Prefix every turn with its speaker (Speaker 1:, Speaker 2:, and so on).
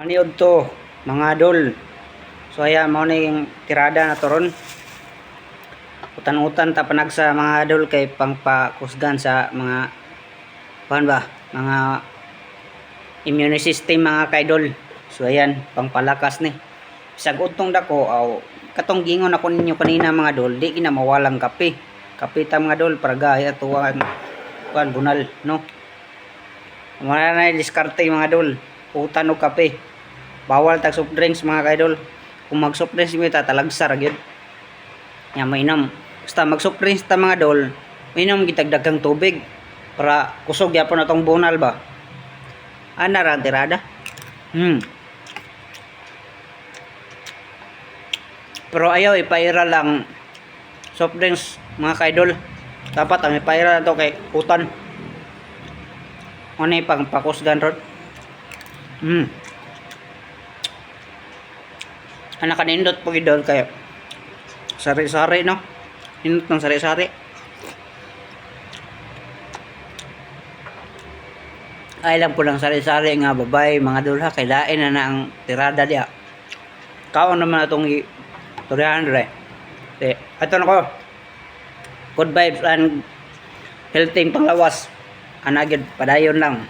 Speaker 1: Maniod to mga idol. So ayan mo na yung tirada na toron. Utan-utan ta panag sa mga idol kay pangpakusgan sa mga ba mga immune system mga kaidol. So ayan pangpalakas ni. Bisag utong dako aw katong gingon ako ninyo kanina mga idol, di kina mawalang kape. Kape ta mga idol para gaya tuwan kuan bunal no. Wala na diskarte mga idol. Utan og kape. Bawal tag soft drinks mga kaidol. Kung mag soft drinks mo tatalagsa ra gyud. Nya mainom. Basta mag soft drinks ta mga idol, mainom gitag daghang tubig para kusog gyapon atong bunal ba. Ana ra tirada. Pero ayaw ipaira lang soft drinks mga kaidol. Dapat ang ipaira to kay utan. Ano pang pakusgan rod. Anak kanindot po idol kay sari-sari no. Nindot ng sari-sari. Ay lang po lang sari-sari nga babay mga dulha kay lain na ang tirada dia. Kaon naman atong 300. Ato na ko. Good vibes and healthy panglawas. Anagid padayon lang.